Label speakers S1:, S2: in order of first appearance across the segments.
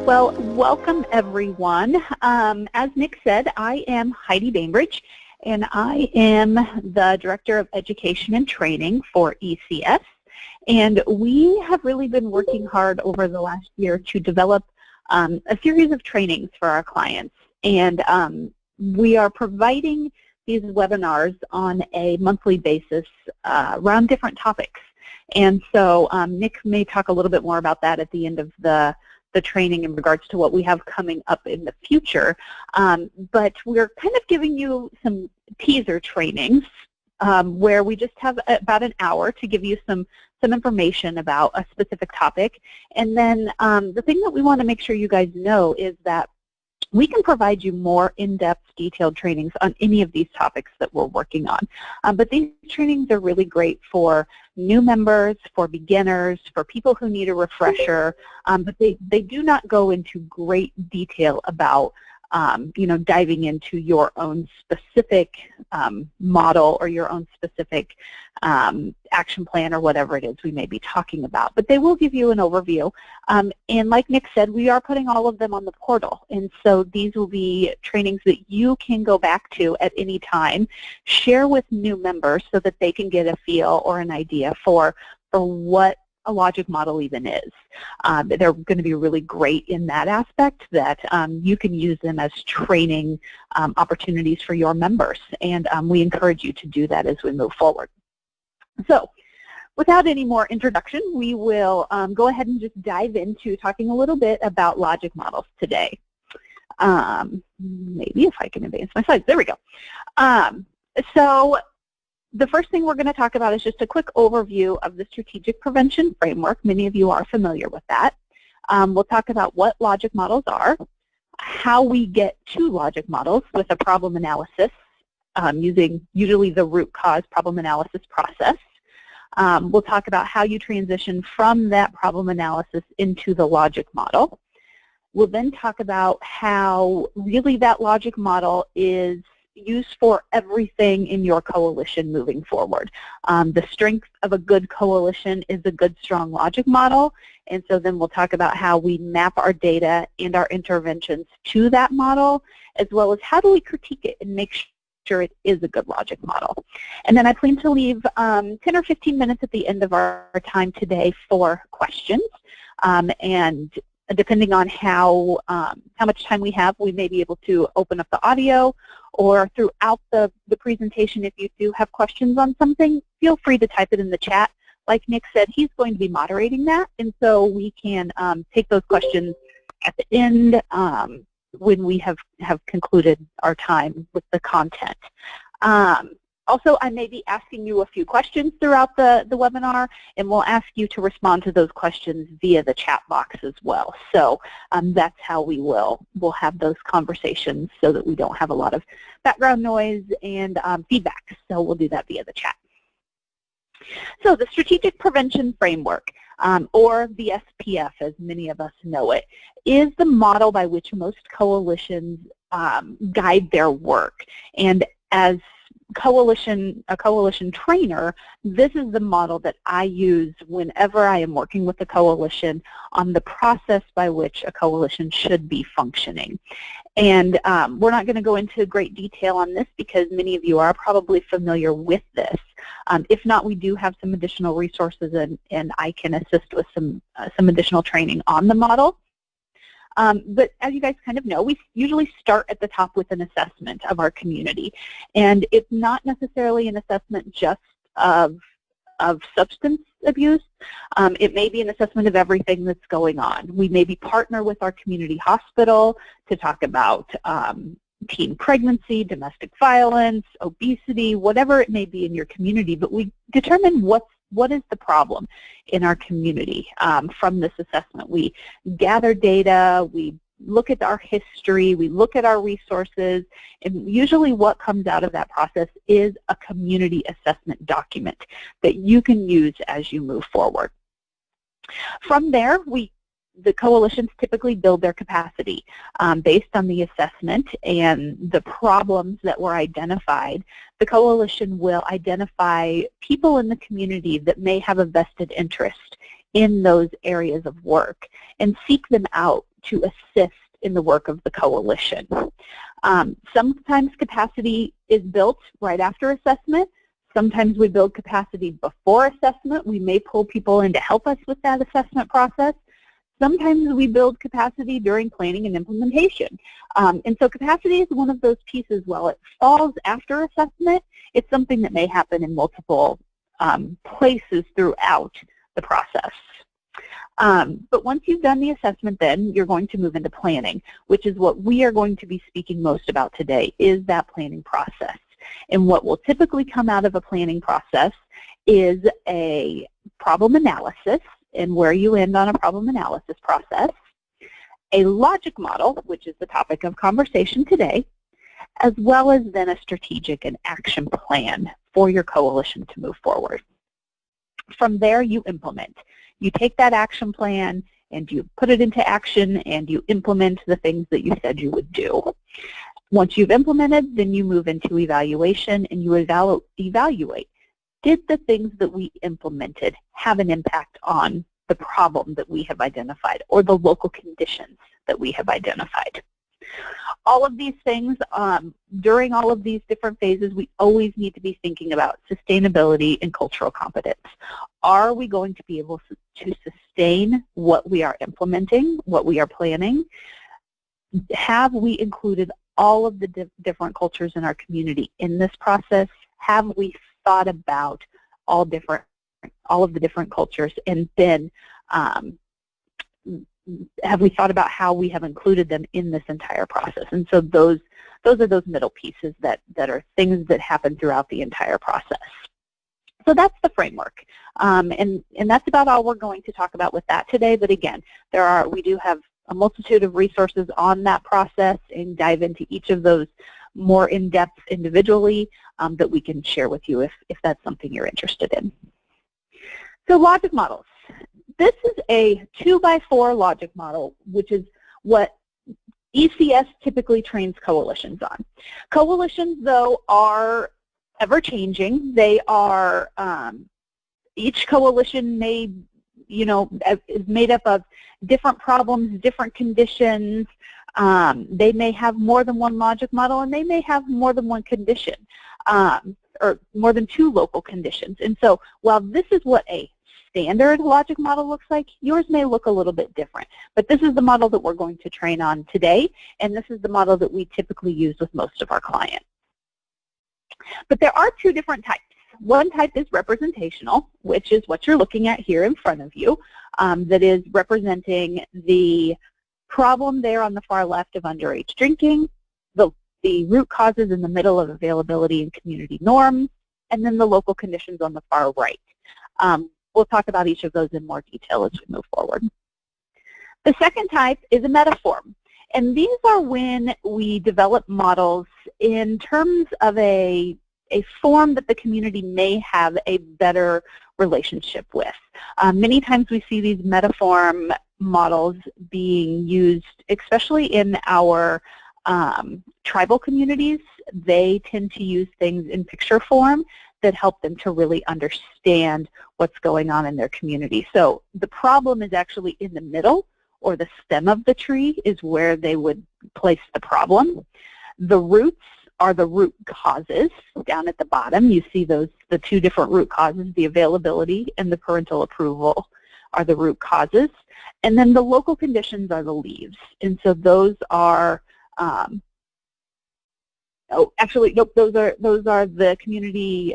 S1: Well, welcome everyone. As Nick said, I am Heidi Bainbridge, and I am the Director of Education and Training for ECS. And we have really been working hard over the last year to develop a series of trainings for our clients. And we are providing these webinars on a monthly basis around different topics. And so Nick may talk a little bit more about that at the end of the training in regards to what we have coming up in the future. But we're kind of giving you some teaser trainings where we just have about an hour to give you some information about a specific topic. And then the thing that we want to make sure you guys know is that we can provide you more in-depth, detailed trainings on any of these topics that we're working on. But these trainings are really great for new members, for beginners, for people who need a refresher, but they do not go into great detail about diving into your own specific model or your own specific action plan or whatever it is we may be talking about. But they will give you an overview. And like Nick said, we are putting all of them on the portal. And so these will be trainings that you can go back to at any time, share with new members so that they can get a feel or an idea for what a logic model even is. They're going to be really great in that aspect, that you can use them as training opportunities for your members, and we encourage you to do that as we move forward. So without any more introduction, we will go ahead and just dive into talking a little bit about logic models today. Maybe if I can advance my slides. There we go. So the first thing we're going to talk about is just a quick overview of the strategic prevention framework. Many of you are familiar with that. We'll talk about what logic models are, how we get to logic models with a problem analysis using usually the root cause problem analysis process. We'll talk about how you transition from that problem analysis into the logic model. We'll then talk about how really that logic model is used for everything in your coalition moving forward. The strength of a good coalition is a good, strong logic model, and so then we'll talk about how we map our data and our interventions to that model, as well as how do we critique it and make sure it is a good logic model. And then I plan to leave 10 or 15 minutes at the end of our time today for questions, and depending on how much time we have, we may be able to open up the audio, or throughout the presentation, if you do have questions on something, feel free to type it in the chat. Like Nick said, he's going to be moderating that, and so we can take those questions at the end when we have concluded our time with the content. Also, I may be asking you a few questions throughout the webinar, and we'll ask you to respond to those questions via the chat box as well. So that's how we'll have those conversations so that we don't have a lot of background noise and feedback. So we'll do that via the chat. So the Strategic Prevention Framework, or the SPF as many of us know it, is the model by which most coalitions guide their work. And as a coalition trainer, this is the model that I use whenever I am working with a coalition on the process by which a coalition should be functioning. And we're not going to go into great detail on this because many of you are probably familiar with this. If not, we do have some additional resources, and I can assist with some additional training on the model. But as you guys kind of know, we usually start at the top with an assessment of our community. And it's not necessarily an assessment just of substance abuse. It may be an assessment of everything that's going on. We maybe partner with our community hospital to talk about teen pregnancy, domestic violence, obesity, whatever it may be in your community, but we determine what is the problem in our community from this assessment. We gather data, we look at our history, we look at our resources, and usually what comes out of that process is a community assessment document that you can use as you move forward. From there, the coalitions typically build their capacity based on the assessment and the problems that were identified. The coalition will identify people in the community that may have a vested interest in those areas of work and seek them out to assist in the work of the coalition. Sometimes capacity is built right after assessment. Sometimes we build capacity before assessment. We may pull people in to help us with that assessment process. Sometimes we build capacity during planning and implementation. And so capacity is one of those pieces. While it falls after assessment, it's something that may happen in multiple places throughout the process. But once you've done the assessment, then you're going to move into planning, which is what we are going to be speaking most about today, is that planning process. And what will typically come out of a planning process is a problem analysis, and where you end on a problem analysis process, a logic model, which is the topic of conversation today, as well as then a strategic and action plan for your coalition to move forward. From there, you implement. You take that action plan and you put it into action and you implement the things that you said you would do. Once you've implemented, then you move into evaluation and you evaluate. Did the things that we implemented have an impact on the problem that we have identified or the local conditions that we have identified? All of these things, during all of these different phases, we always need to be thinking about sustainability and cultural competence. Are we going to be able to sustain what we are implementing, what we are planning? Have we included all of the different cultures in our community in this process? Have we thought about all of the different cultures, and then have we thought about how we have included them in this entire process? And so those are those middle pieces that are things that happen throughout the entire process. So that's the framework, and that's about all we're going to talk about with that today. But again, we do have a multitude of resources on that process and dive into each of those more in-depth individually that we can share with you if that's something you're interested in. So logic models. This is a 2x4 logic model, which is what ECS typically trains coalitions on. Coalitions, though, are ever-changing. They are, each coalition is made up of different problems, different conditions. They may have more than one logic model, and they may have more than one condition, or more than two local conditions. And so while this is what a standard logic model looks like, yours may look a little bit different. But this is the model that we're going to train on today, and this is the model that we typically use with most of our clients. But there are two different types. One type is representational, which is what you're looking at here in front of you, that is representing the problem there on the far left of underage drinking, the root causes in the middle of availability and community norms, and then the local conditions on the far right. We'll talk about each of those in more detail as we move forward. The second type is a metaform, and these are when we develop models in terms of a form that the community may have a better relationship with. Many times we see these metaform models being used, especially in our tribal communities. They tend to use things in picture form that help them to really understand what's going on in their community. So the problem is actually in the middle, or the stem of the tree is where they would place the problem. The roots are the root causes. Down at the bottom, you see the two different root causes, the availability and the parental approval are the root causes. And then the local conditions are the leaves. And so those are, those are the community,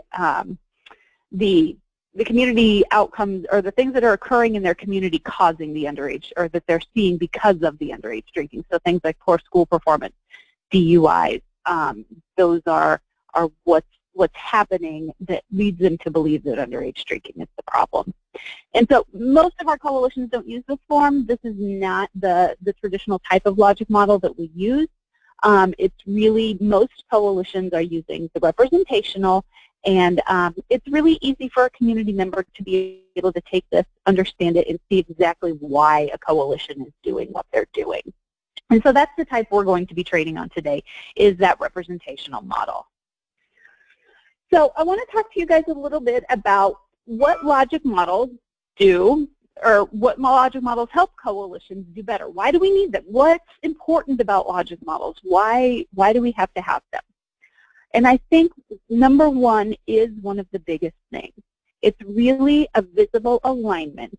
S1: the community outcomes, or the things that are occurring in their community causing the underage, or that they're seeing because of the underage drinking. So things like poor school performance, DUIs, those are what's happening that leads them to believe that underage drinking is the problem. And so most of our coalitions don't use this form. This is not the traditional type of logic model that we use. It's really, most coalitions are using the representational, and it's really easy for a community member to be able to take this, understand it, and see exactly why a coalition is doing what they're doing. And so that's the type we're going to be training on today, is that representational model. So I want to talk to you guys a little bit about what logic models do or what logic models help coalitions do better? Why do we need them? What's important about logic models? Why do we have to have them? And I think number one is one of the biggest things. It's really a visible alignment,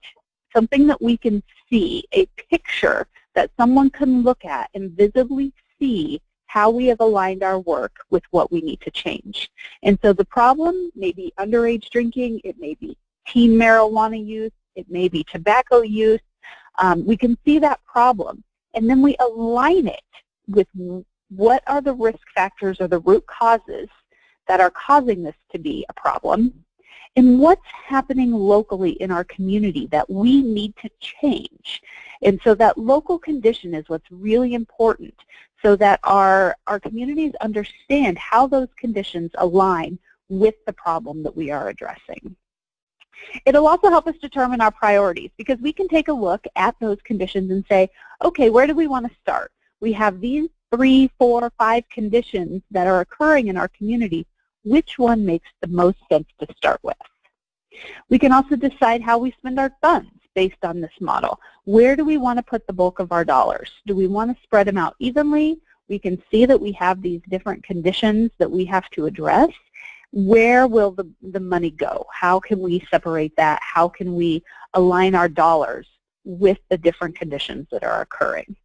S1: something that we can see, a picture that someone can look at and visibly see how we have aligned our work with what we need to change. And so the problem may be underage drinking, it may be teen marijuana use, it may be tobacco use. We can see that problem, and then we align it with what are the risk factors or the root causes that are causing this to be a problem, and what's happening locally in our community that we need to change. And so that local condition is what's really important, so that our communities understand how those conditions align with the problem that we are addressing. It'll also help us determine our priorities, because we can take a look at those conditions and say, okay, where do we want to start? We have these 3, 4, 5 conditions that are occurring in our community. Which one makes the most sense to start with? We can also decide how we spend our funds based on this model. Where do we want to put the bulk of our dollars? Do we want to spread them out evenly? We can see that we have these different conditions that we have to address. Where will the money go? How can we separate that? How can we align our dollars with the different conditions that are occurring?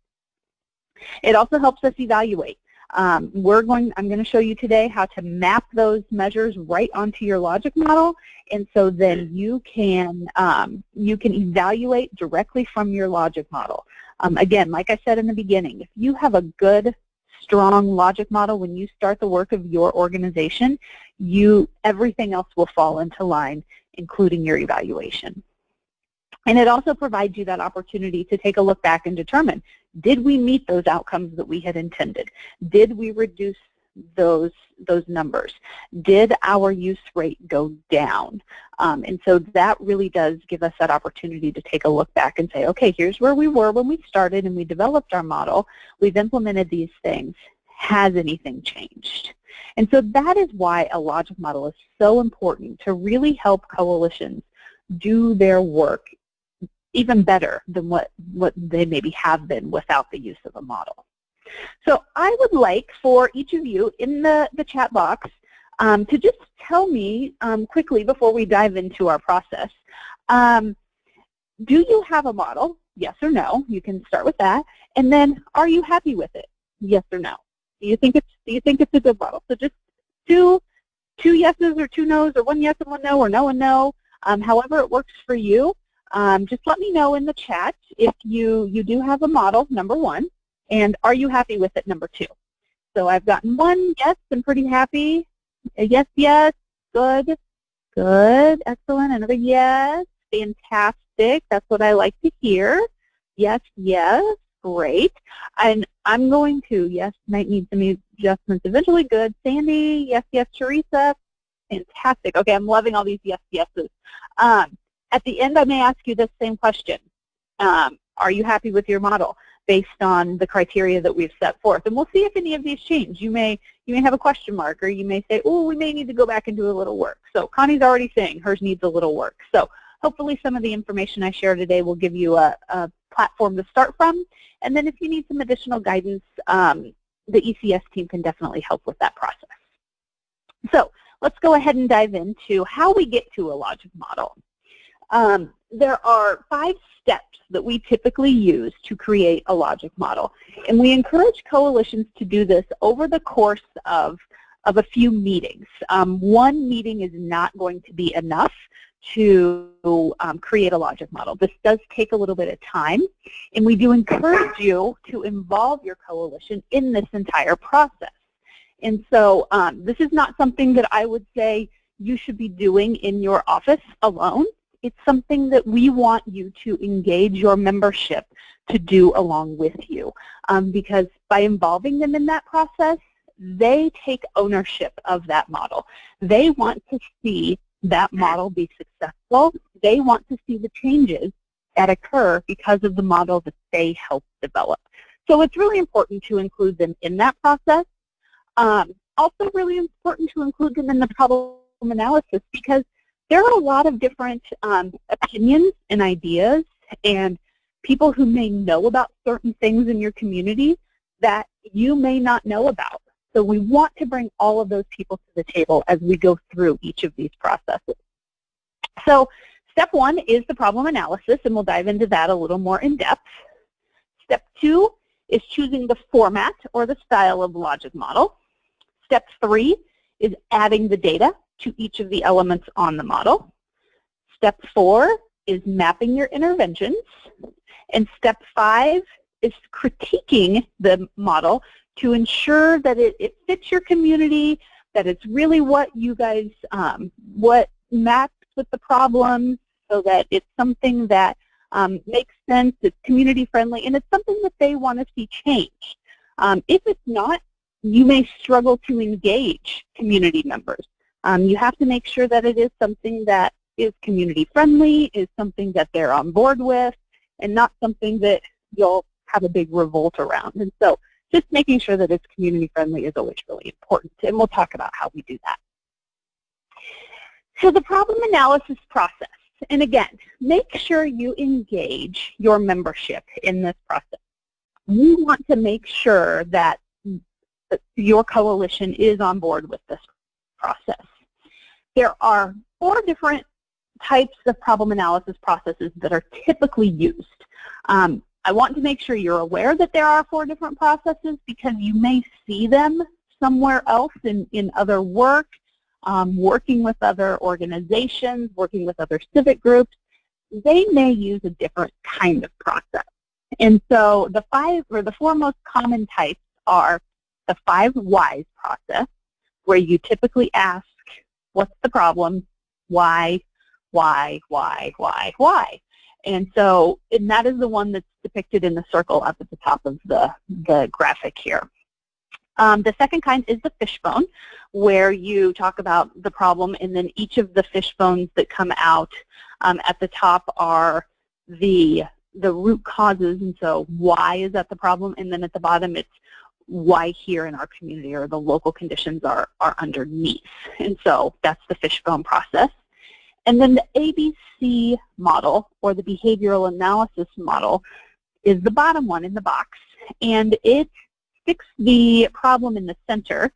S1: It also helps us evaluate. I'm going to show you today how to map those measures right onto your logic model, and so then you can evaluate directly from your logic model. Again, like I said in the beginning, if you have a good, strong logic model when you start the work of your organization, everything else will fall into line, including your evaluation. And it also provides you that opportunity to take a look back and determine, did we meet those outcomes that we had intended? Did we reduce those numbers? Did our use rate go down? And so that really does give us that opportunity to take a look back and say, okay, here's where we were when we started and we developed our model. We've implemented these things. Has anything changed? And so that is why a logic model is so important, to really help coalitions do their work even better than what they maybe have been without the use of a model. So I would like for each of you in the chat box to just tell me quickly before we dive into our process, do you have a model? Yes or no? You can start with that. And then, are you happy with it? Yes or no? Do you think it's a good model? So just two yeses or 2 no's, or 1 yes and 1 no, or no and no, however it works for you. Just let me know in the chat if you do have a model, number 1, and are you happy with it, number 2. So I've gotten 1 yes, I'm pretty happy. A yes, yes, good, excellent. Another yes, fantastic. That's what I like to hear. Yes, yes, great. And I'm going to, yes, might need some adjustments eventually. Good. Sandy, yes, yes. Teresa, fantastic. Okay, I'm loving all these yes, yeses. At the end, I may ask you this same question. Are you happy with your model based on the criteria that we've set forth? And we'll see if any of these change. You may have a question mark, or you may say, oh, we may need to go back and do a little work. So Connie's already saying hers needs a little work. So hopefully some of the information I share today will give you a platform to start from. And then if you need some additional guidance, the ECS team can definitely help with that process. So let's go ahead and dive into how we get to a logic model. There are 5 steps that we typically use to create a logic model, and we encourage coalitions to do this over the course of a few meetings. One meeting is not going to be enough to create a logic model. This does take a little bit of time, and we do encourage you to involve your coalition in this entire process. And so this is not something that I would say you should be doing in your office alone. It's something that we want you to engage your membership to do along with you, because by involving them in that process, they take ownership of that model. They want to see that model be successful. They want to see the changes that occur because of the model that they helped develop. So it's really important to include them in that process. Also really important to include them in the problem analysis, because there are a lot of different opinions and ideas and people who may know about certain things in your community that you may not know about. So we want to bring all of those people to the table as we go through each of these processes. So step one is the problem analysis, and we'll dive into that a little more in depth. Step two is choosing the format or the style of logic model. Step three is adding the data to each of the elements on the model. Step four is mapping your interventions. And step five is critiquing the model to ensure that it fits your community, that it's really what you guys, what maps with the problem, so that it's something that makes sense, it's community friendly, and it's something that they want to see changed. If it's not, you may struggle to engage community members. You have to make sure that it is something that is community friendly, is something that they're on board with, and not something that you'll have a big revolt around. And so just making sure that it's community friendly is always really important, and we'll talk about how we do that. So the problem analysis process, and again, make sure you engage your membership in this process. We want to make sure that your coalition is on board with this process. There are 4 different types of problem analysis processes that are typically used. I want to make sure you're aware that there are 4 different processes because you may see them somewhere else in other work, working with other organizations, working with other civic groups. They may use a different kind of process. And so the 4 most common types are the 5 whys process, where you typically ask, what's the problem, why? And so, and that is the one that's depicted in the circle up at the top of the graphic here. The second kind is the fishbone, where you talk about the problem, and then each of the fishbones that come out at the top are the root causes, and so why is that the problem, and then at the bottom it's why here in our community, or the local conditions are underneath. And so that's the fishbone process. And then the ABC model, or the behavioral analysis model, is the bottom one in the box. And it sticks the problem in the center,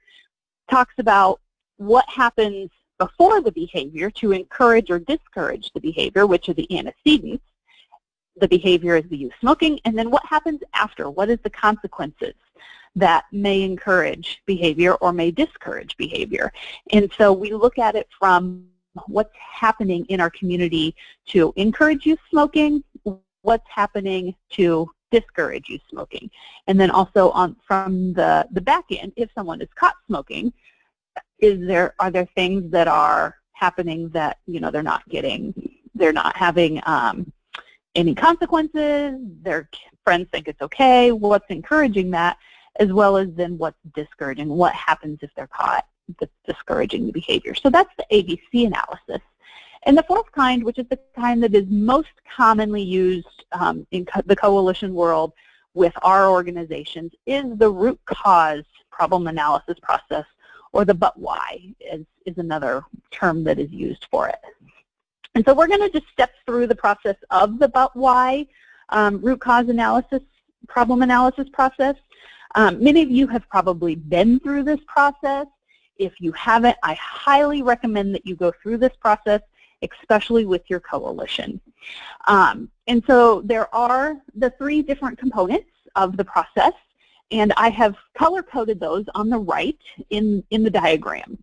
S1: talks about what happens before the behavior to encourage or discourage the behavior, which are the antecedents. The behavior is the youth smoking, and then what happens after? What is the consequences that may encourage behavior or may discourage behavior? And so we look at it from what's happening in our community to encourage youth smoking, what's happening to discourage youth smoking, and then also from the back end, if someone is caught smoking, are there things that are happening that they're not having any consequences, their friends think it's okay, what's encouraging that, as well as then what's discouraging, what happens if they're caught discouraging the behavior. So that's the ABC analysis. And the 4th kind, which is the kind that is most commonly used in the coalition world with our organizations, is the root cause problem analysis process, or the but why is another term that is used for it. And so we're going to just step through the process of the but why root cause analysis, problem analysis process. Many of you have probably been through this process. If you haven't, I highly recommend that you go through this process, especially with your coalition. And so there are the 3 different components of the process, and I have color-coded those on the right in the diagram.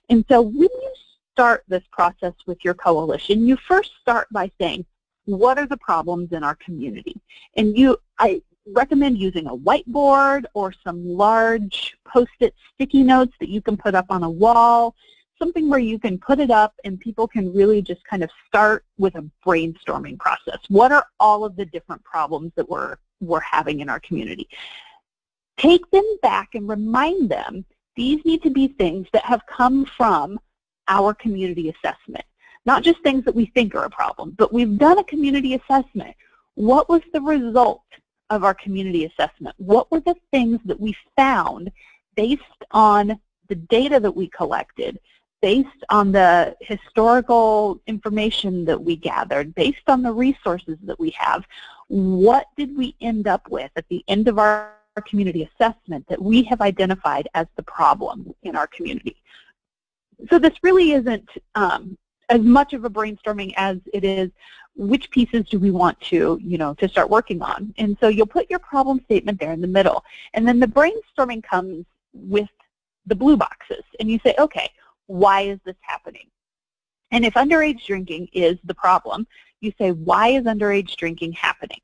S1: And so when you start this process with your coalition, you first start by saying, what are the problems in our community? And I recommend using a whiteboard or some large Post-it sticky notes that you can put up on a wall, something where you can put it up and people can really just kind of start with a brainstorming process. What are all of the different problems that we're having in our community? Take them back and remind them these need to be things that have come from our community assessment, not just things that we think are a problem, but we've done a community assessment. What was the result of our community assessment? What were the things that we found based on the data that we collected based on the historical information that we gathered, based on the resources that we have, what did we end up with at the end of our community assessment that we have identified as the problem in our community? So this really isn't as much of a brainstorming as it is which pieces do we want to, to start working on. And so you'll put your problem statement there in the middle, and then the brainstorming comes with the blue boxes, and you say, okay, why is this happening? And if underage drinking is the problem, you say, why is underage drinking happening?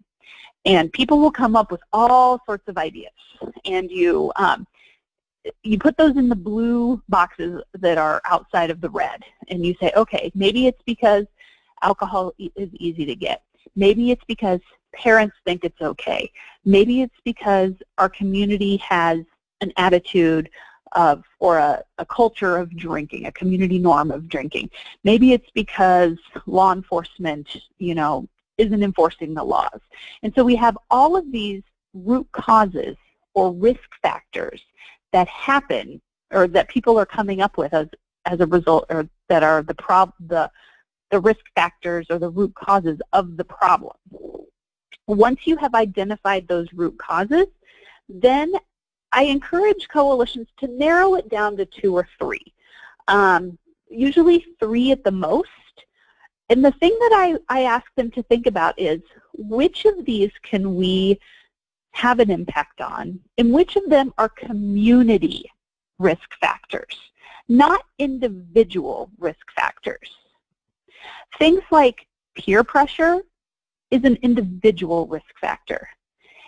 S1: And people will come up with all sorts of ideas, and you put those in the blue boxes that are outside of the red, and you say, okay, maybe it's because alcohol is easy to get. Maybe it's because parents think it's okay. Maybe it's because our community has an attitude of, or a culture of drinking, a community norm of drinking. Maybe it's because law enforcement, isn't enforcing the laws. And so we have all of these root causes or risk factors that happen, or that people are coming up with as a result, or that are the risk factors or the root causes of the problem. Once you have identified those root causes, then I encourage coalitions to narrow it down to 2 or 3, usually 3 at the most. And the thing that I ask them to think about is, which of these can we have an impact on, and which of them are community risk factors, not individual risk factors. Things like peer pressure is an individual risk factor.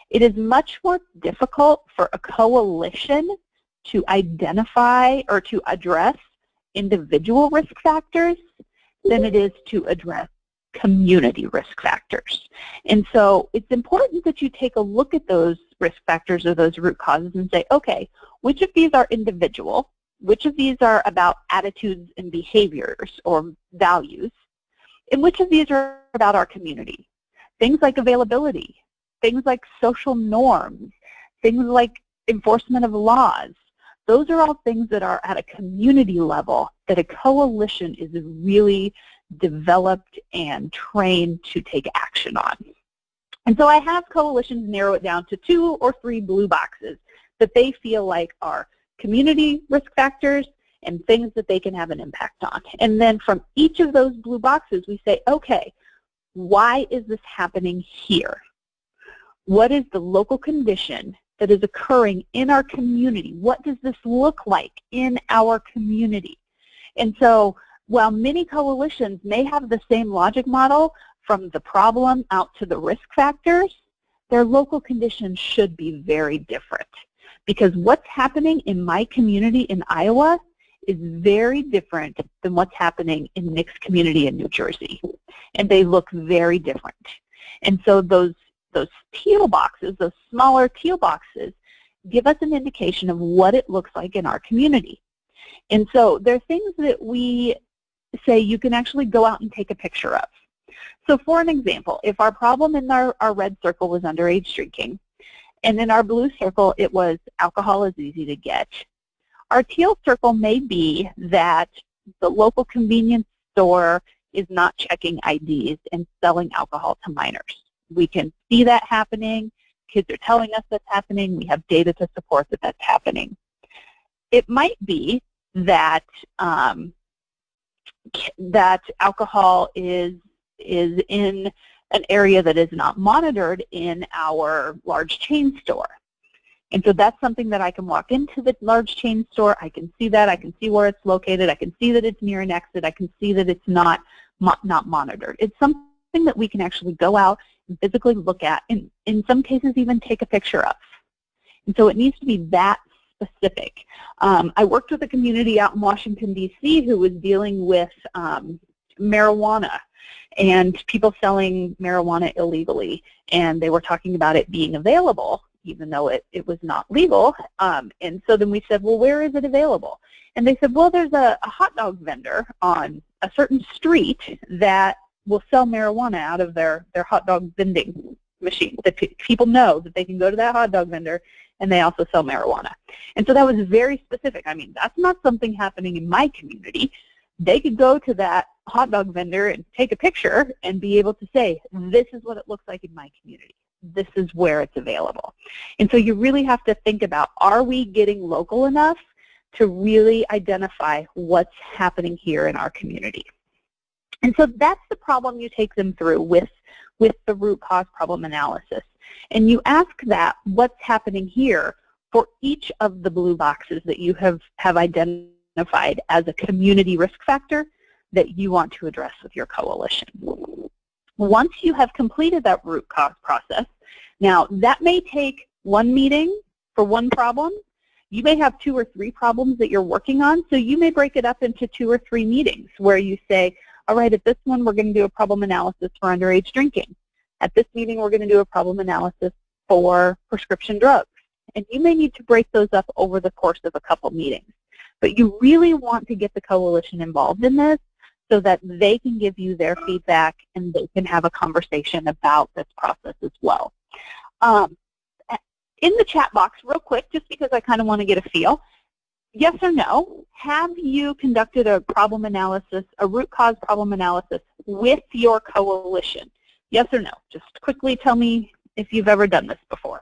S1: It is much more difficult for a coalition to identify or to address individual risk factors than it is to address community risk factors. And so it's important that you take a look at those risk factors or those root causes and say, okay, which of these are individual? Which of these are about attitudes and behaviors or values? And which of these are about our community? Things like availability, things like social norms, things like enforcement of laws. Those are all things that are at a community level that a coalition is really developed and trained to take action on. And so I have coalitions narrow it down to 2 or 3 blue boxes that they feel like are community risk factors and things that they can have an impact on. And then from each of those blue boxes, we say, okay, why is this happening here? What is the local condition that is occurring in our community? What does this look like in our community? And so while many coalitions may have the same logic model from the problem out to the risk factors, their local conditions should be very different, because what's happening in my community in Iowa is very different than what's happening in Nick's community in New Jersey, and they look very different. And so those teal boxes, those smaller teal boxes, give us an indication of what it looks like in our community. And so there are things that we say you can actually go out and take a picture of. So for an example, if our problem in our red circle was underage drinking, and in our blue circle it was alcohol is easy to get, our teal circle may be that the local convenience store is not checking IDs and selling alcohol to minors. We can see that happening. Kids are telling us that's happening. We have data to support that that's happening. It might be that that alcohol is in an area that is not monitored in our large chain store. And so that's something that I can walk into the large chain store, I can see that, I can see where it's located, I can see that it's near an exit, I can see that it's not monitored. It's something that we can actually go out and physically look at, and in some cases even take a picture of. And so it needs to be that specific. I worked with a community out in Washington, D.C. who was dealing with marijuana and people selling marijuana illegally, and they were talking about it being available even though it was not legal. And so then we said, well, where is it available? And they said, well, there's a hot dog vendor on a certain street that will sell marijuana out of their hot dog vending machine. That people know that they can go to that hot dog vendor and they also sell marijuana. And so that was very specific. I mean, that's not something happening in my community. They could go to that hot dog vendor and take a picture and be able to say, this is what it looks like in my community. This is where it's available. And so you really have to think about, are we getting local enough to really identify what's happening here in our community? And so that's the problem you take them through with the root cause problem analysis. And you ask that, what's happening here, for each of the blue boxes that you have identified as a community risk factor that you want to address with your coalition. Once you have completed that root cause process, now that may take one meeting for one problem. You may have 2 or 3 problems that you're working on, so you may break it up into 2 or 3 meetings where you say, all right, at this one we're going to do a problem analysis for underage drinking. At this meeting we're going to do a problem analysis for prescription drugs. And you may need to break those up over the course of a couple meetings. But you really want to get the coalition involved in this so that they can give you their feedback and they can have a conversation about this process as well. In the chat box, real quick, just because I kind of want to get a feel, yes or no, have you conducted a problem analysis, a root cause problem analysis with your coalition? Yes or no? Just quickly tell me if you've ever done this before.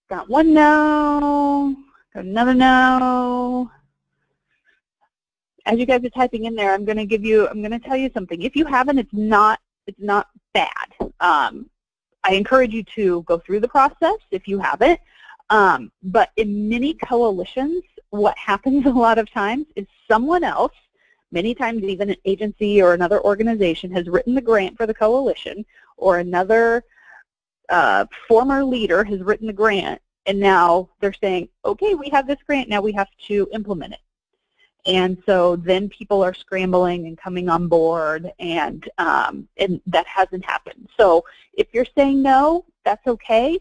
S1: Got one no, got another no. As you guys are typing in there, I'm going to tell you something. If you haven't, it's not bad. I encourage you to go through the process if you haven't. But in many coalitions, what happens a lot of times is someone else, many times even an agency or another organization, has written the grant for the coalition, or another former leader has written the grant, and now they're saying, okay, we have this grant, now we have to implement it. And so then people are scrambling and coming on board, and that hasn't happened. So if you're saying no, that's okay.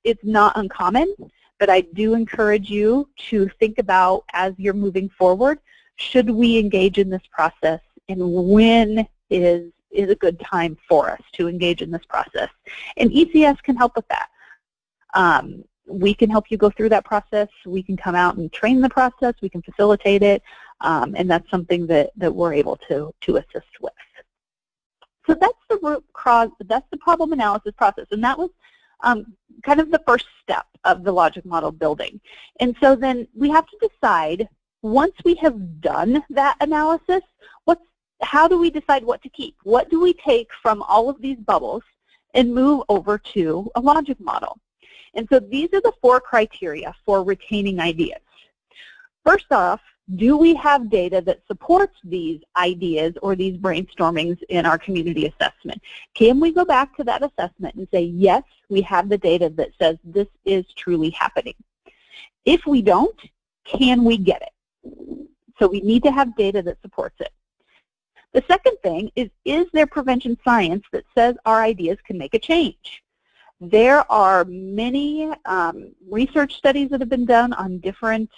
S1: It's not uncommon, but I do encourage you to think about, as you're moving forward, should we engage in this process, and when is a good time for us to engage in this process? And ECS can help with that. We can help you go through that process. We can come out and train the process. We can facilitate it, and that's something that we're able to assist with. So that's the root cause, that's the problem analysis process, and that was kind of the first step of the logic model building. And so then we have to decide, once we have done that analysis, how do we decide what to keep? What do we take from all of these bubbles and move over to a logic model? And so these are the 4 criteria for retaining ideas. First off, do we have data that supports these ideas or these brainstormings in our community assessment? Can we go back to that assessment and say, yes, we have the data that says this is truly happening? If we don't, can we get it? So we need to have data that supports it. The second thing is there prevention science that says our ideas can make a change? There are many research studies that have been done on different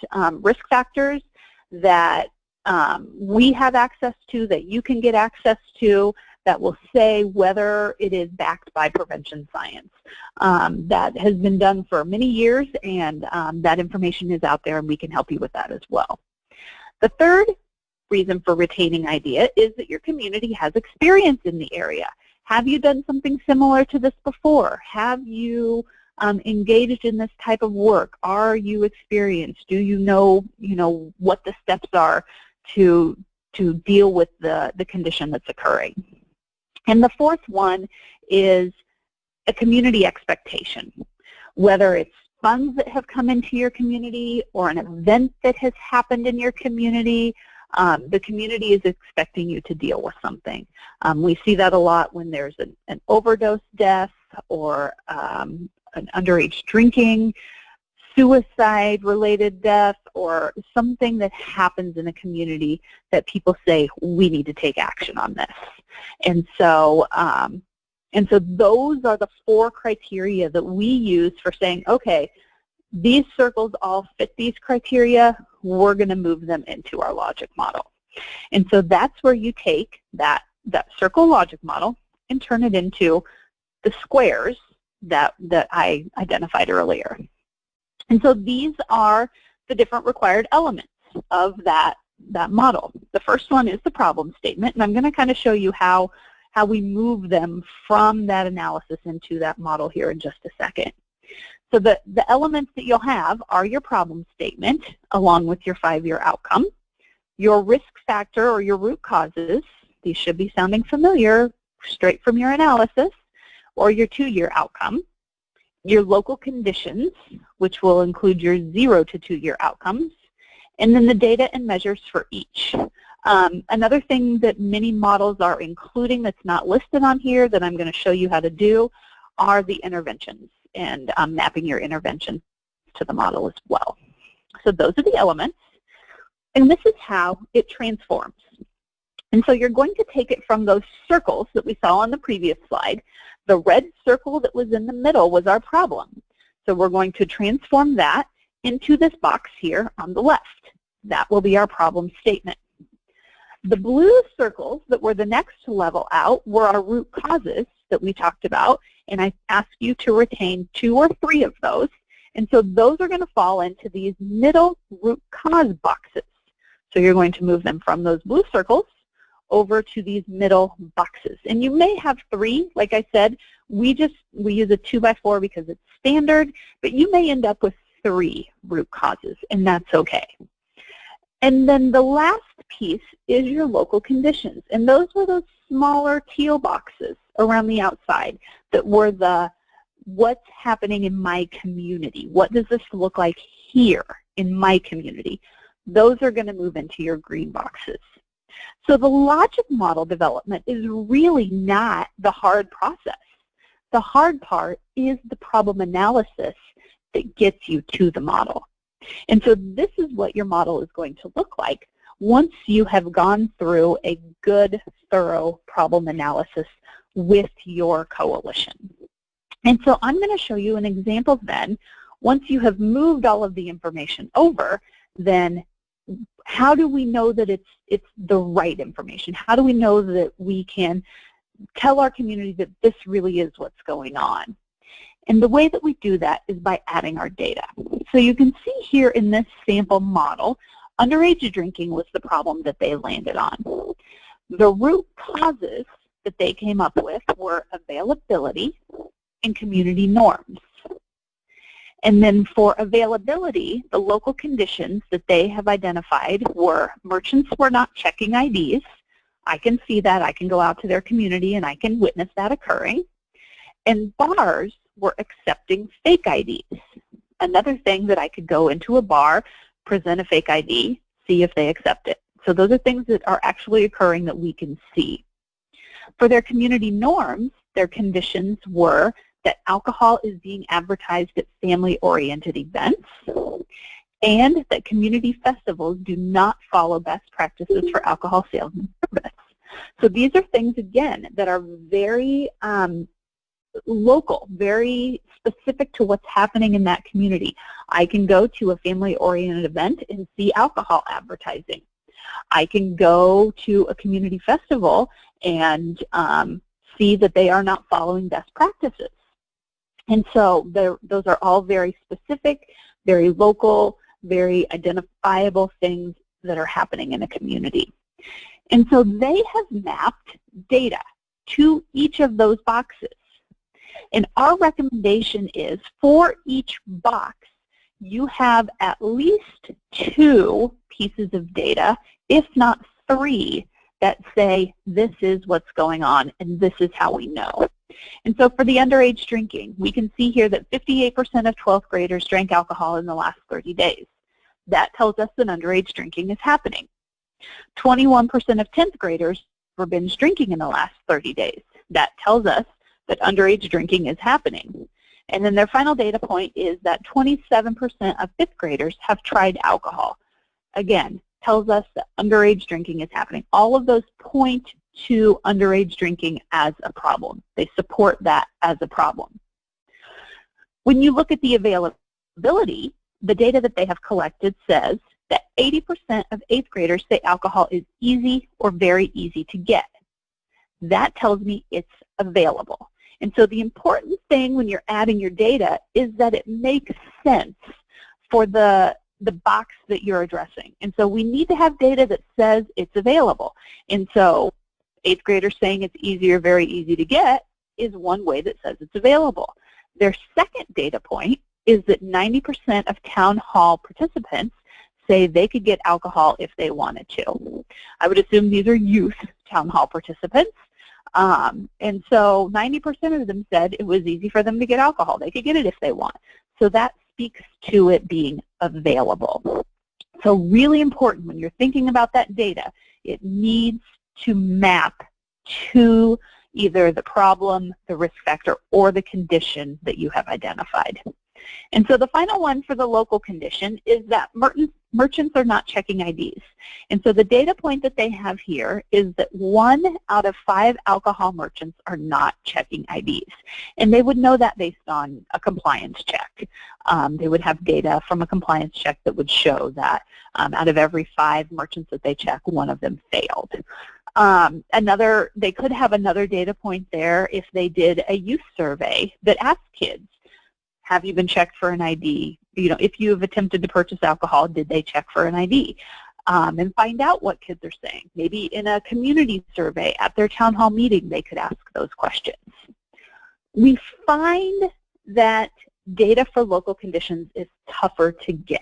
S1: risk factors that we have access to, that you can get access to, that will say whether it is backed by prevention science. That has been done for many years, and that information is out there, and we can help you with that as well. The third reason for retaining idea is that your community has experience in the area. Have you done something similar to this before? Have you engaged in this type of work? Are you experienced? Do you know what the steps are to deal with the condition that's occurring? And the fourth one is a community expectation, whether it's funds that have come into your community or an event that has happened in your community. The community is expecting you to deal with something. We see that a lot when there's an overdose death, or an underage drinking, suicide-related death, or something that happens in a community that people say, we need to take action on this. And so those are the 4 criteria that we use for saying, okay, these circles all fit these criteria, we're going to move them into our logic model. And so that's where you take that circle logic model and turn it into the squares that I identified earlier. And so these are the different required elements of that model. The first one is the problem statement, and I'm going to kind of show you how we move them from that analysis into that model here in just a second. So the elements that you'll have are your problem statement along with your 5-year outcome, your risk factor or your root causes. These should be sounding familiar straight from your analysis, or your 2-year outcome, your local conditions, which will include your 0 to 2-year outcomes, and then the data and measures for each. Another thing that many models are including that's not listed on here that I'm going to show you how to do are the interventions and mapping your intervention to the model as well. So those are the elements, and this is how it transforms. And so you're going to take it from those circles that we saw on the previous slide. The red circle that was in the middle was our problem. So we're going to transform that into this box here on the left. That will be our problem statement. The blue circles that were the next level out were our root causes that we talked about, and I asked you to retain 2 or 3 of those. And so those are going to fall into these middle root cause boxes. So you're going to move them from those blue circles over to these middle boxes. And you may have 3, like I said, we use a 2x4 because it's standard, but you may end up with 3 root causes, and that's okay. And then the last piece is your local conditions, and those were those smaller teal boxes around the outside that were the what's happening in my community. What does this look like here in my community? Those are going to move into your green boxes. So the logic model development is really not the hard process. The hard part is the problem analysis that gets you to the model. And so this is what your model is going to look like once you have gone through a good, thorough problem analysis with your coalition. And so I'm going to show you an example then. Once you have moved all of the information over, then how do we know that it's the right information? How do we know that we can tell our community that this really is what's going on? And the way that we do that is by adding our data. So you can see here in this sample model, underage drinking was the problem that they landed on. The root causes that they came up with were availability and community norms. And then for availability, the local conditions that they have identified were merchants were not checking IDs. I can see that. I can go out to their community and I can witness that occurring. And bars were accepting fake IDs. Another thing that I could go into a bar, present a fake ID, see if they accept it. So those are things that are actually occurring that we can see. For their community norms, their conditions were that alcohol is being advertised at family-oriented events, and that community festivals do not follow best practices for alcohol sales and service. So these are things, again, that are very local, very specific to what's happening in that community. I can go to a family-oriented event and see alcohol advertising. I can go to a community festival and see that they are not following best practices. And so those are all very specific, very local, very identifiable things that are happening in a community. And so they have mapped data to each of those boxes. And our recommendation is for each box, you have at least 2 pieces of data, if not 3, that say this is what's going on and this is how we know. And so for the underage drinking, we can see here that 58% of 12th graders drank alcohol in the last 30 days. That tells us that underage drinking is happening. 21% of 10th graders were binge drinking in the last 30 days. That tells us that underage drinking is happening. And then their final data point is that 27% of 5th graders have tried alcohol. Again, tells us that underage drinking is happening. All of those point to underage drinking as a problem. They support that as a problem. When you look at the availability, the data that they have collected says that 80% of 8th graders say alcohol is easy or very easy to get. That tells me it's available. And so the important thing when you're adding your data is that it makes sense for the box that you're addressing. And so we need to have data that says it's available. And so 8th graders saying it's easy or very easy to get is one way that says it's available. Their second data point is that 90% of town hall participants say they could get alcohol if they wanted to. I would assume these are youth town hall participants. And so 90% of them said it was easy for them to get alcohol. They could get it if they want. So that speaks to it being available. So really important when you're thinking about that data, it needs to map to either the problem, the risk factor, or the condition that you have identified. And so the final one for the local condition is that merchants are not checking IDs. And so the data point that they have here is that 1 out of 5 alcohol merchants are not checking IDs. And they would know that based on a compliance check. They would have data from a compliance check that would show that out of every 5 merchants that they check, 1 of them failed. They could have another data point there if they did a youth survey that asked kids, have you been checked for an ID? You know, if you have attempted to purchase alcohol, did they check for an ID? And find out what kids are saying. Maybe in a community survey at their town hall meeting, they could ask those questions. We find that data for local conditions is tougher to get.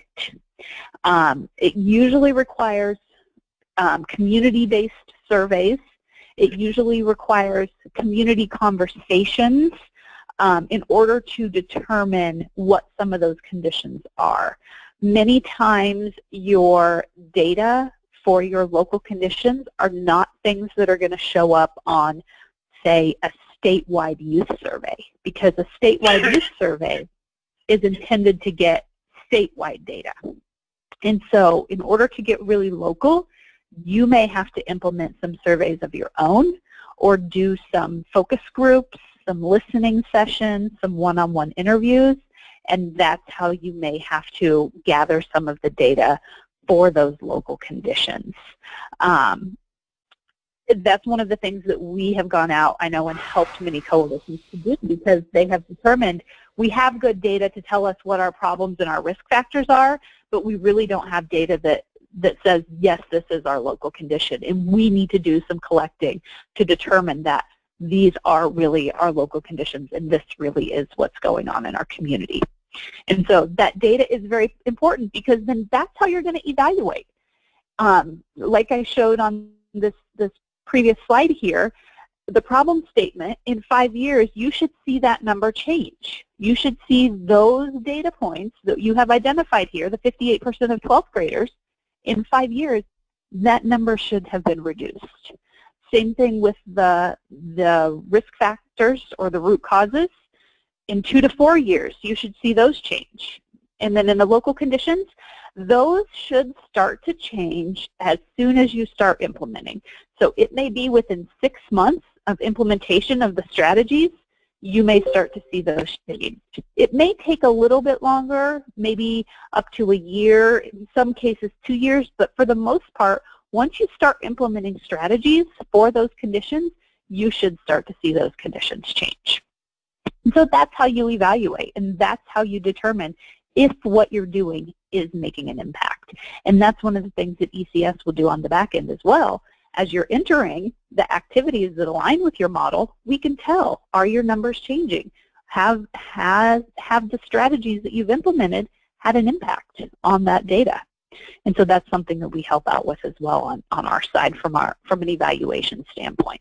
S1: It usually requires community-based surveys. It usually requires community conversations in order to determine what some of those conditions are. Many times your data for your local conditions are not things that are going to show up on, say, a statewide youth survey, because a statewide youth survey is intended to get statewide data. And so in order to get really local, you may have to implement some surveys of your own or do some focus groups, some listening sessions, some one-on-one interviews, and that's how you may have to gather some of the data for those local conditions. That's one of the things that we have gone out, I know, and helped many coalitions to do, because they have determined we have good data to tell us what our problems and our risk factors are, but we really don't have data that says, yes, this is our local condition, and we need to do some collecting to determine that these are really our local conditions, and this really is what's going on in our community. And so that data is very important, because then that's how you're going to evaluate. Like I showed on this previous slide here, the problem statement, in 5 years, you should see that number change. You should see those data points that you have identified here, the 58% of 12th graders, in 5 years, that number should have been reduced. Same thing with the risk factors or the root causes. In 2 to 4 years, you should see those change. And then in the local conditions, those should start to change as soon as you start implementing. So it may be within 6 months of implementation of the strategies, you may start to see those change. It may take a little bit longer, maybe up to a year, in some cases 2 years, but for the most part, once you start implementing strategies for those conditions, you should start to see those conditions change. And so that's how you evaluate, and that's how you determine if what you're doing is making an impact. And that's one of the things that ECS will do on the back end as well. As you're entering the activities that align with your model, we can tell, are your numbers changing? Have the strategies that you've implemented had an impact on that data? And so that's something that we help out with as well on our side from an evaluation standpoint.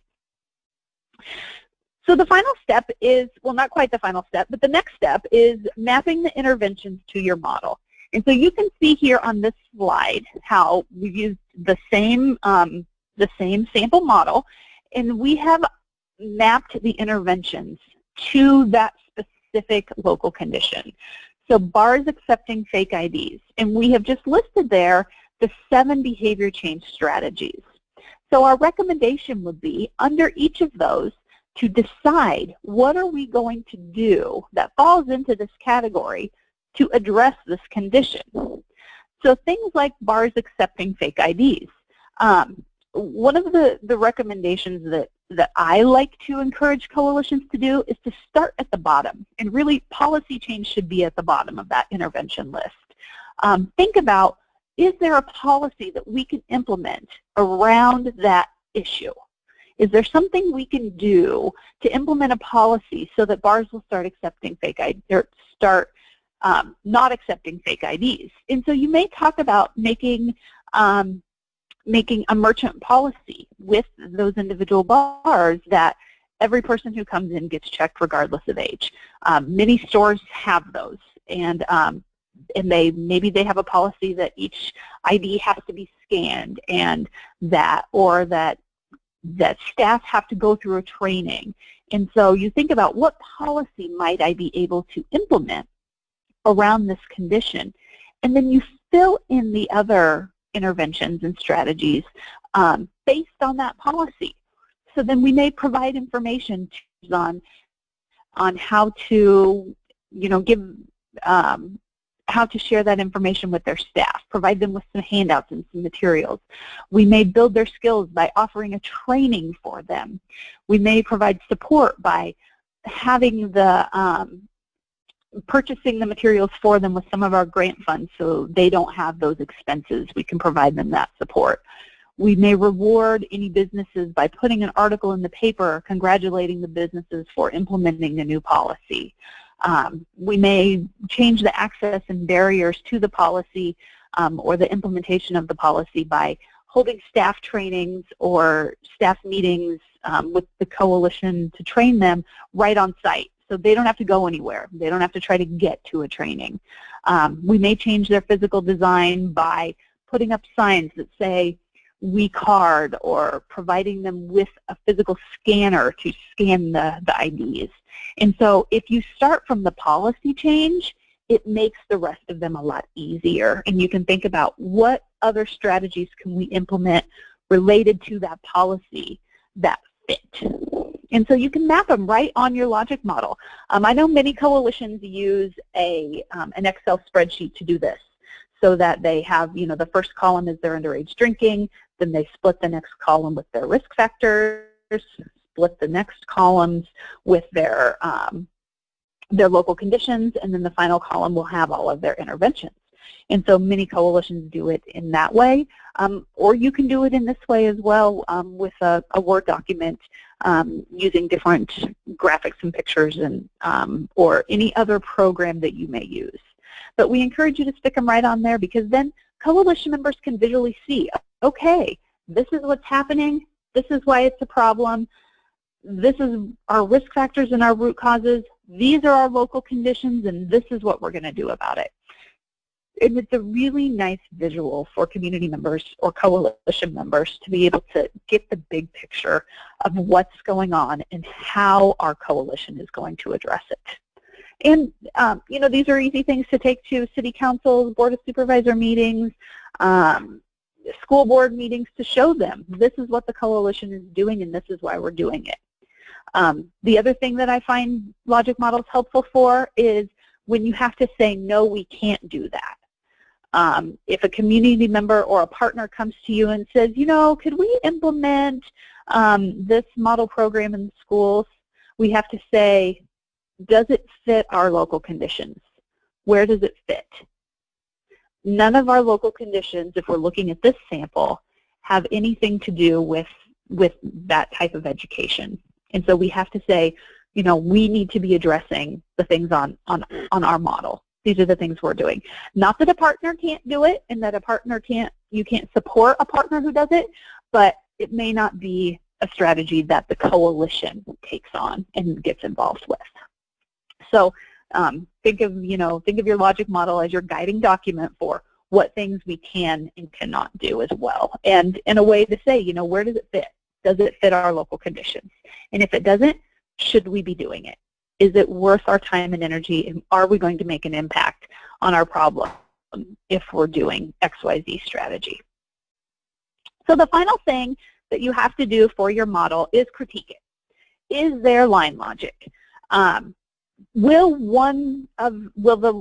S1: So the final step is, well, not quite the final step, but the next step is mapping the interventions to your model. And so you can see here on this slide how we've used the same sample model, and we have mapped the interventions to that specific local condition. So bars accepting fake IDs, and we have just listed there the 7 behavior change strategies. So our recommendation would be, under each of those, to decide what are we going to do that falls into this category to address this condition. So things like bars accepting fake IDs. One of the recommendations that I like to encourage coalitions to do is to start at the bottom. And really, policy change should be at the bottom of that intervention list. Think about, is there a policy that we can implement around that issue? Is there something we can do to implement a policy so that bars will start accepting fake IDs, or start not accepting fake IDs? And so you may talk about making a merchant policy with those individual bars that every person who comes in gets checked regardless of age. Many stores have those, and maybe they have a policy that each ID has to be scanned, and that staff have to go through a training. And so you think about, what policy might I be able to implement around this condition? And then you fill in the other interventions and strategies based on that policy. So then we may provide information on how to, give how to share that information with their staff, provide them with some handouts and some materials. We may build their skills by offering a training for them. We may provide support by having purchasing the materials for them with some of our grant funds so they don't have those expenses. We can provide them that support. We may reward any businesses by putting an article in the paper congratulating the businesses for implementing the new policy. We may change the access and barriers to the policy or the implementation of the policy by holding staff trainings or staff meetings with the coalition to train them right on site, so they don't have to go anywhere. They don't have to try to get to a training. We may change their physical design by putting up signs that say "We Card," or providing them with a physical scanner to scan the IDs. And so if you start from the policy change, it makes the rest of them a lot easier. And you can think about, what other strategies can we implement related to that policy that fit? And so you can map them right on your logic model. I know many coalitions use an Excel spreadsheet to do this, so that they have, the first column is their underage drinking, then they split the next column with their risk factors, split the next columns with their local conditions, and then the final column will have all of their interventions. And so many coalitions do it in that way, or you can do it in this way as well with a Word document using different graphics and pictures, and or any other program that you may use. But we encourage you to stick them right on there, because then coalition members can visually see, okay, this is what's happening, this is why it's a problem, this is our risk factors and our root causes, these are our local conditions, and this is what we're going to do about it. And it's a really nice visual for community members or coalition members to be able to get the big picture of what's going on and how our coalition is going to address it. And, these are easy things to take to city councils, board of supervisor meetings, school board meetings, to show them this is what the coalition is doing and this is why we're doing it. The other thing that I find logic models helpful for is when you have to say, no, we can't do that. If a community member or a partner comes to you and says, could we implement this model program in the schools, we have to say, does it fit our local conditions? Where does it fit? None of our local conditions, if we're looking at this sample, have anything to do with that type of education. And so we have to say, we need to be addressing the things on our model. These are the things we're doing. Not that a partner can't do it, and that you can't support a partner who does it, but it may not be a strategy that the coalition takes on and gets involved with. So think of your logic model as your guiding document for what things we can and cannot do as well, and in a way to say, where does it fit? Does it fit our local conditions? And if it doesn't, should we be doing it? Is it worth our time and energy, and are we going to make an impact on our problem if we're doing XYZ strategy? So the final thing that you have to do for your model is critique it. Is there line logic?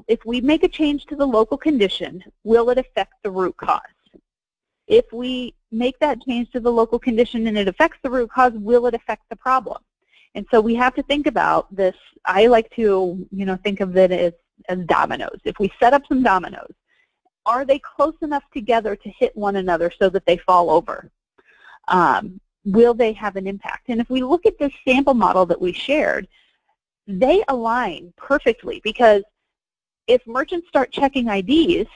S1: If we make a change to the local condition, will it affect the root cause? If we make that change to the local condition and it affects the root cause, will it affect the problem? And so we have to think about this. I like to, think of it as dominoes. If we set up some dominoes, are they close enough together to hit one another so that they fall over? Will they have an impact? And if we look at this sample model that we shared, they align perfectly, because if merchants start checking IDs,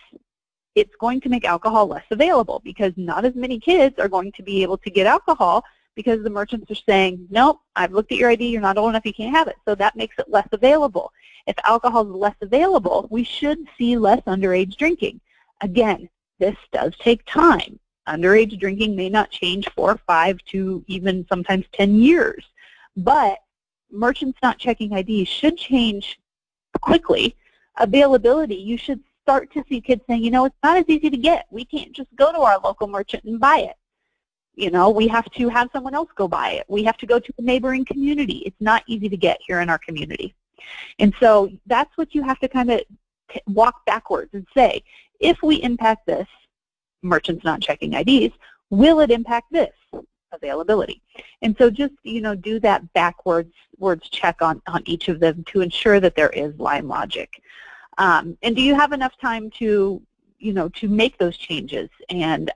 S1: it's going to make alcohol less available, because not as many kids are going to be able to get alcohol because the merchants are saying, nope, I've looked at your ID, you're not old enough, you can't have it. So that makes it less available. If alcohol is less available, we should see less underage drinking. Again, this does take time. Underage drinking may not change for 5 to even sometimes 10 years, but merchants not checking IDs should change quickly. Availability, you should start to see kids saying, it's not as easy to get. We can't just go to our local merchant and buy it. We have to have someone else go buy it. We have to go to a neighboring community. It's not easy to get here in our community. And so that's what you have to kind of walk backwards and say, if we impact this, merchants not checking IDs, will it impact this? Availability. And so just, do that backwards check on each of them to ensure that there is line logic. And do you have enough time to, to make those changes and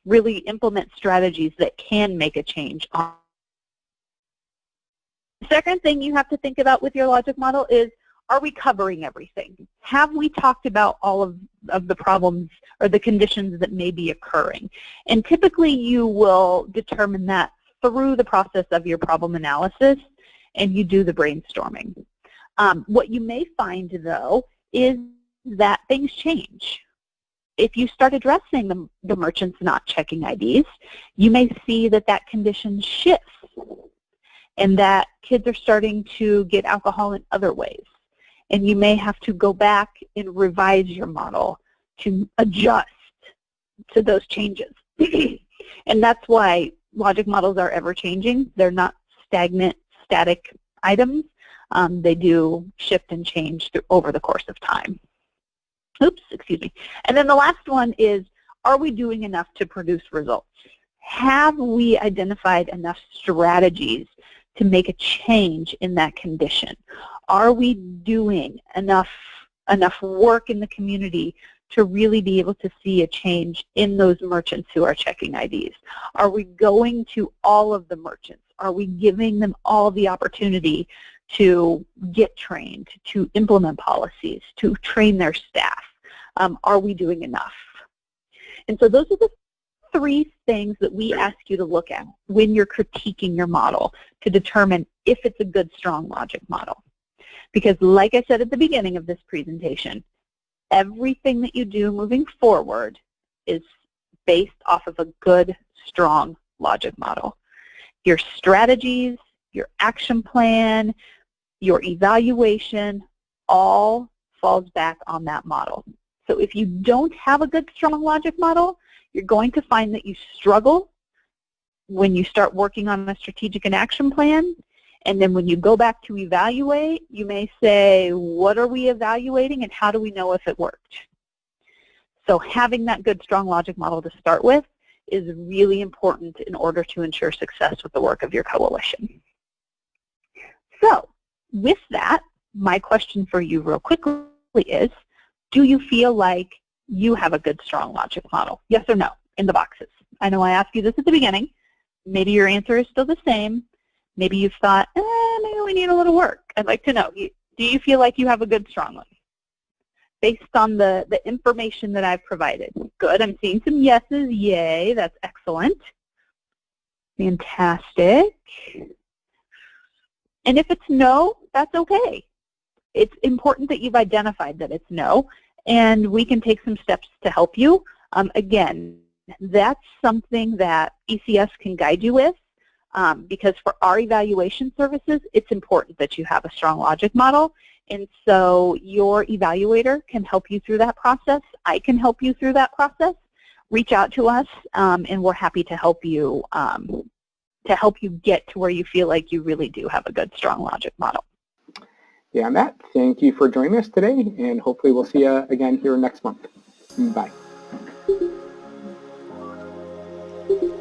S1: really implement strategies that can make a change? The second thing you have to think about with your logic model is, are we covering everything? Have we talked about all of the problems or the conditions that may be occurring? And typically you will determine that through the process of your problem analysis and you do the brainstorming. What you may find, though, is that things change. If you start addressing the merchants not checking IDs, you may see that condition shifts and that kids are starting to get alcohol in other ways. And you may have to go back and revise your model to adjust to those changes. And that's why logic models are ever-changing. They're not static items. They do shift and change over the course of time. Oops, excuse me. And then the last one is, are we doing enough to produce results? Have we identified enough strategies to make a change in that condition? Are we doing enough work in the community to really be able to see a change in those merchants who are checking IDs? Are we going to all of the merchants? Are we giving them all the opportunity to get trained, to implement policies, to train their staff? Are we doing enough? And so those are the 3 things that we ask you to look at when you're critiquing your model to determine if it's a good, strong logic model. Because like I said at the beginning of this presentation, everything that you do moving forward is based off of a good, strong logic model. Your strategies, your action plan, your evaluation, all falls back on that model. So if you don't have a good, strong logic model, you're going to find that you struggle when you start working on a strategic and action plan. And then when you go back to evaluate, you may say, what are we evaluating and how do we know if it worked? So having that good, strong logic model to start with is really important in order to ensure success with the work of your coalition. So with that, my question for you real quickly is, do you feel like you have a good, strong logic model? Yes or no in the boxes. I know I asked you this at the beginning. Maybe your answer is still the same. Maybe you've thought, maybe we need a little work. I'd like to know, do you feel like you have a good, strong one? Based on the information that I've provided. Good, I'm seeing some yeses, yay, that's excellent. Fantastic. And if it's no, that's okay. It's important that you've identified that it's no, and we can take some steps to help you. Again, that's something that ECS can guide you with. Because for our evaluation services, it's important that you have a strong logic model. And so your evaluator can help you through that process. I can help you through that process. Reach out to us, and we're happy to help you get to where you feel like you really do have a good, strong logic model.
S2: Yeah, Matt, thank you for joining us today, and hopefully we'll see you again here next month. Bye.
S1: you.